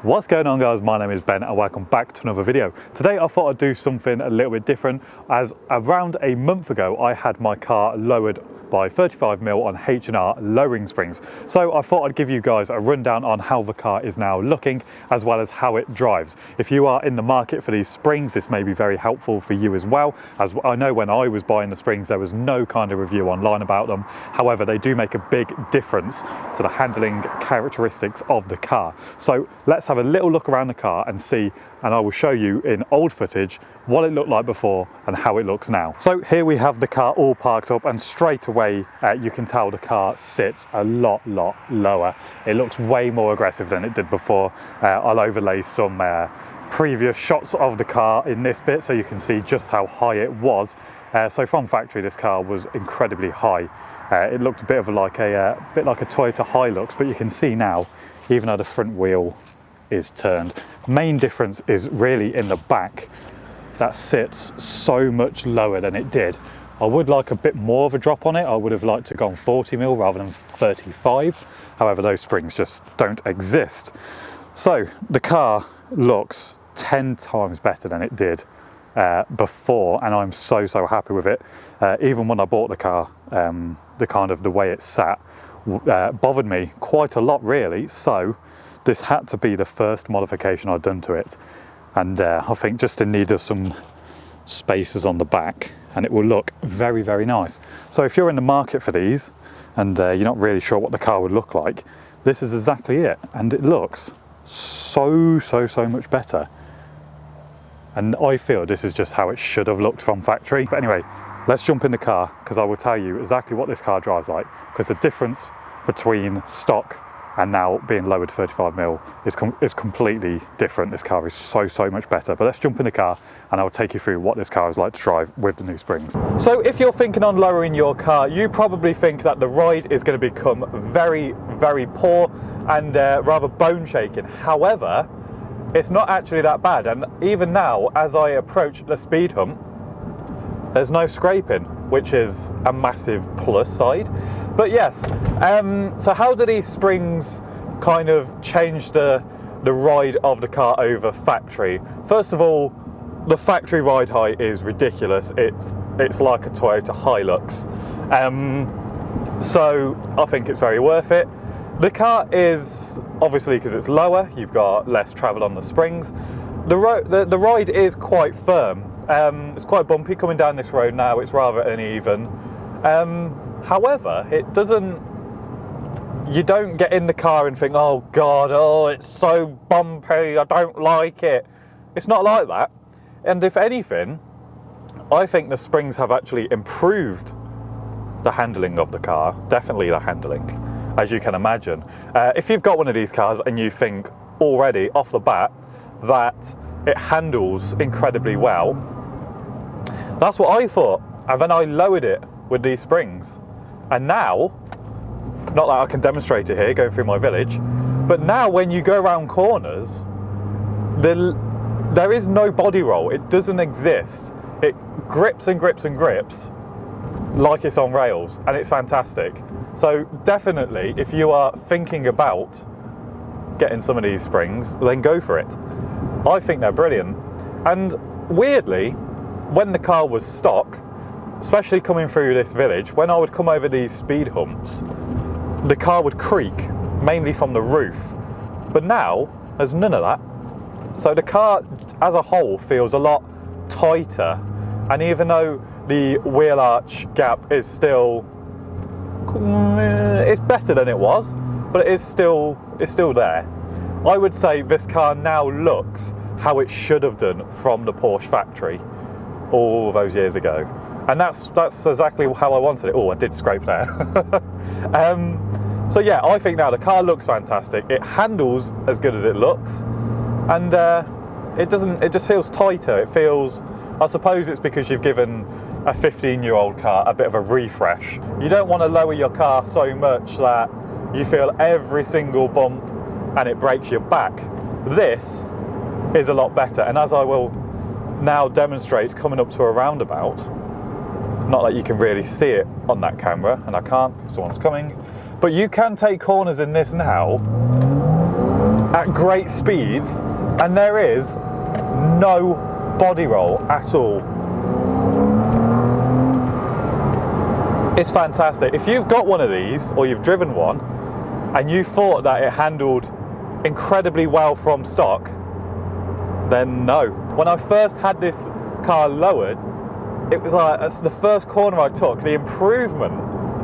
What's going on, guys? My name is Ben and welcome back to another video. Today I thought I'd do something a little bit different, as around a month ago I had my car lowered by 35mm on H&R lowering springs. So I thought I'd give you guys a rundown on how the car is now looking, as well as how it drives. If you are in the market for these springs, this may be very helpful for you as well, as I know when I was buying the springs there was no kind of review online about them. However, they do make a big difference to the handling characteristics of the car. So let's have a little look around the car and see, and I will show you in old footage what it looked like before and how it looks now. So here we have the car all parked up, and straight away you can tell the car sits a lot lower. It looks way more aggressive than it did before. I'll overlay some previous shots of the car in this bit so you can see just how high it was. So from factory this car was incredibly high. It looked a bit like a Toyota Hilux, but you can see now, even though the front wheel is turned, main difference is really in the back. That sits so much lower than it did. I would like a bit more of a drop on it. I would have liked to have gone 40mm rather than 35. However, those springs just don't exist. So the car looks 10 times better than it did before, and I'm so happy with it. Even when I bought the car, the way it sat bothered me quite a lot, really. So this had to be the first modification I'd done to it, and I think just in need of some spacers on the back, and it will look very nice. So if you're in the market for these and you're not really sure what the car would look like, this is exactly it, and it looks so much better. And I feel this is just how it should have looked from factory. But anyway, let's jump in the car, because I will tell you exactly what this car drives like, because the difference between stock and now being lowered 35mm is completely different. This car is so much better. But let's jump in the car and I'll take you through what this car is like to drive with the new springs. So if you're thinking on lowering your car, you probably think that the ride is going to become very poor and rather bone shaking. However, it's not actually that bad, and even now as I approach the speed hump, there's no scraping, which is a massive plus side. But yes, so how do these springs kind of change the ride of the car over factory? First of all, the factory ride height is ridiculous. It's like a Toyota Hilux. So I think it's very worth it. The car is, obviously because it's lower, you've got less travel on the springs. The ride is quite firm. It's quite bumpy coming down this road now. It's rather uneven. However, you don't get in the car and think, oh God, oh, it's so bumpy, I don't like it. It's not like that. And if anything, I think the springs have actually improved the handling of the car, definitely the handling, as you can imagine. If you've got one of these cars and you think already off the bat that it handles incredibly well, that's what I thought. And then I lowered it with these springs. And now, not that I can demonstrate it here, going through my village, but now when you go around corners, there is no body roll. It doesn't exist. It grips and grips and grips like it's on rails, and it's fantastic. So definitely, if you are thinking about getting some of these springs, then go for it. I think they're brilliant. And weirdly, when the car was stock, especially coming through this village, when I would come over these speed humps, the car would creak, mainly from the roof. But now, there's none of that. So the car as a whole feels a lot tighter. And even though the wheel arch gap is still, it's better than it was, but it's still there. I would say this car now looks how it should have done from the Porsche factory all those years ago. And that's exactly how I wanted it. Oh, I did scrape there. So yeah, I think now the car looks fantastic. It handles as good as it looks, and it just feels tighter. It feels, I suppose it's because you've given a 15-year-old car a bit of a refresh. You don't want to lower your car so much that you feel every single bump and it breaks your back. This is a lot better, and as I will now demonstrate coming up to a roundabout, not that you can really see it on that camera, and I can't because someone's coming, but you can take corners in this now at great speeds, and there is no body roll at all. It's fantastic. If you've got one of these, or you've driven one, and you thought that it handled incredibly well from stock, then no. When I first had this car lowered, it was like, that's the first corner I took, the improvement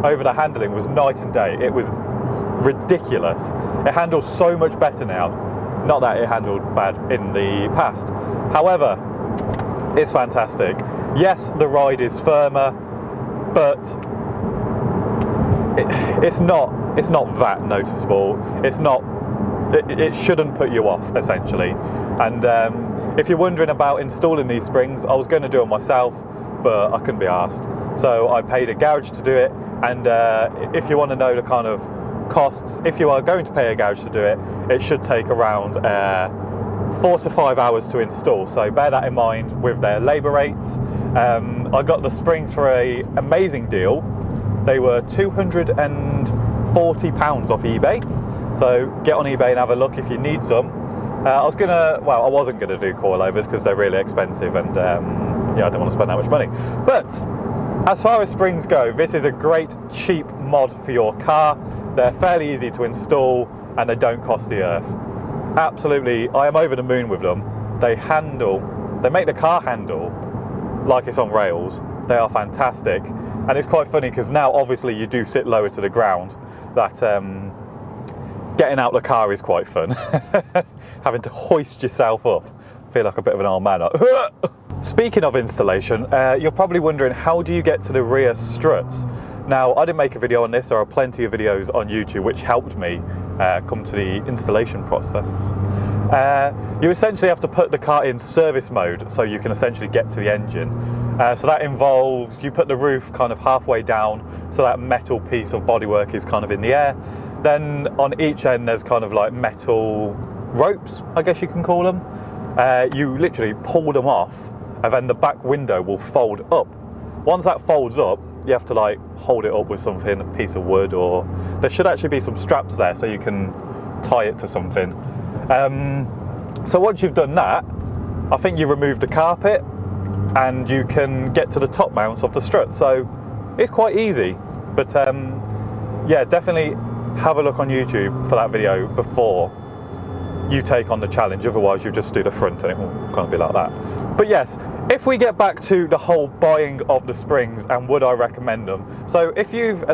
over the handling was night and day. It was ridiculous. It handles so much better now. Not that it handled bad in the past. However, it's fantastic. Yes, the ride is firmer, but it's not that noticeable. It shouldn't put you off, essentially. And if you're wondering about installing these springs, I was going to do it myself, but I couldn't be asked. So I paid a garage to do it. And if you want to know the kind of costs, if you are going to pay a garage to do it, it should take around 4 to 5 hours to install. So bear that in mind with their labour rates. I got the springs for an amazing deal. They were £240 off eBay. So get on eBay and have a look if you need some. I wasn't gonna do coilovers because they're really expensive, and yeah, I don't want to spend that much money. But as far as springs go, this is a great cheap mod for your car. They're fairly easy to install and they don't cost the earth. Absolutely, I am over the moon with them. They make the car handle like it's on rails. They are fantastic. And it's quite funny because now obviously you do sit lower to the ground, that getting out the car is quite fun. Having to hoist yourself up. I feel like a bit of an old man. Speaking of installation, you're probably wondering, how do you get to the rear struts? Now, I didn't make a video on this. There are plenty of videos on YouTube which helped me come to the installation process. You essentially have to put the car in service mode so you can essentially get to the engine. So that involves, you put the roof kind of halfway down so that metal piece of bodywork is kind of in the air. Then on each end there's kind of like metal ropes, I guess you can call them. You literally pull them off and then the back window will fold up. Once that folds up, you have to like hold it up with something, a piece of wood, or there should actually be some straps there so you can tie it to something. So once you've done that, I think you remove the carpet and you can get to the top mounts of the strut. So it's quite easy, but yeah, definitely have a look on YouTube for that video before you take on the challenge. Otherwise you just do the front and it will kind of be like that. But yes, if we get back to the whole buying of the springs and would I recommend them. So if you've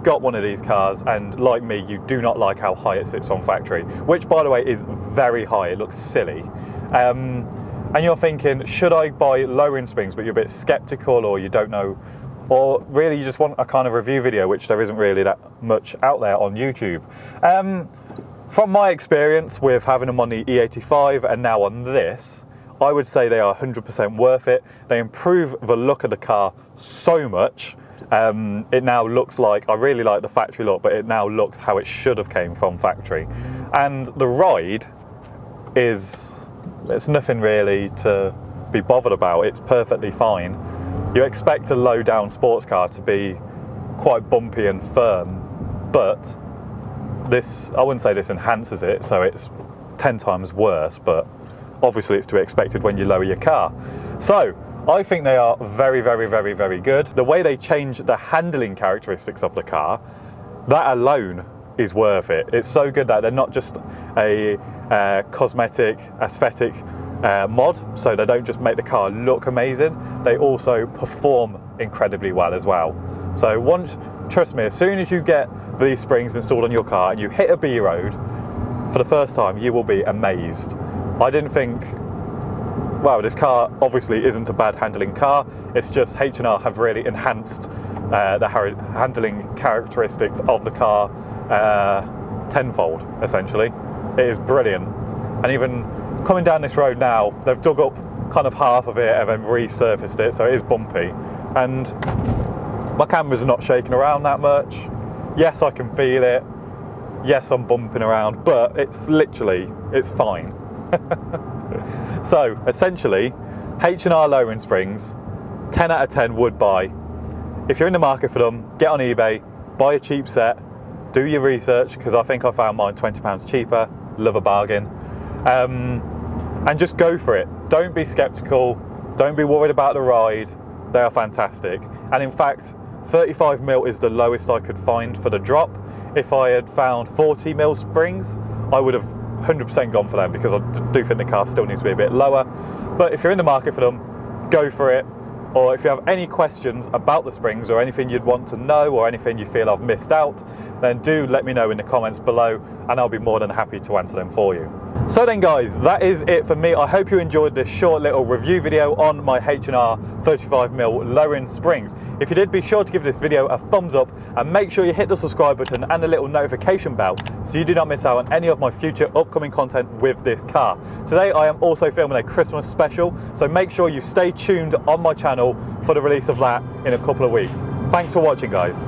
got one of these cars and like me, you do not like how high it sits from factory, which by the way is very high, it looks silly. And you're thinking, should I buy lowering springs, but you're a bit skeptical or you don't know, or really you just want a kind of review video, which there isn't really that much out there on YouTube. From my experience with having them on the E85 and now on this, I would say they are 100% worth it. They improve the look of the car so much. It now looks like, I really like the factory look, but it now looks how it should have came from factory. And the ride is, it's nothing really to be bothered about. It's perfectly fine. You expect a low down sports car to be quite bumpy and firm, but this, I wouldn't say this enhances it, so it's 10 times worse, but obviously it's to be expected when you lower your car. So I think they are very, very, very, very good. The way they change the handling characteristics of the car, that alone is worth it. It's so good that they're not just a cosmetic, aesthetic mod, so they don't just make the car look amazing, they also perform incredibly well as well. So trust me, as soon as you get these springs installed on your car and you hit a B road for the first time, you will be amazed. I didn't think, wow, this car obviously isn't a bad handling car. It's just H&R have really enhanced the handling characteristics of the car tenfold, essentially. It is brilliant. And even coming down this road now, they've dug up kind of half of it and then resurfaced it, so it is bumpy. And my camera's not shaking around that much. Yes, I can feel it. Yes, I'm bumping around, but it's fine. So essentially, H&R lowering springs, 10 out of 10 would buy. If you're in the market for them, get on eBay, buy a cheap set, do your research, because I think I found mine £20 cheaper, love a bargain. And just go for it. Don't be skeptical. Don't be worried about the ride. They are fantastic. And in fact, 35 mil is the lowest I could find for the drop. If I had found 40 mil springs, I would have 100% gone for them, because I do think the car still needs to be a bit lower. But if you're in the market for them, go for it. Or if you have any questions about the springs or anything you'd want to know or anything you feel I've missed out, then do let me know in the comments below and I'll be more than happy to answer them for you. So then guys, that is it for me. I hope you enjoyed this short little review video on my H&R 35mm lowering springs. If you did, be sure to give this video a thumbs up and make sure you hit the subscribe button and the little notification bell so you do not miss out on any of my future upcoming content with this car. Today I am also filming a Christmas special, so make sure you stay tuned on my channel for the release of that in a couple of weeks. Thanks for watching guys.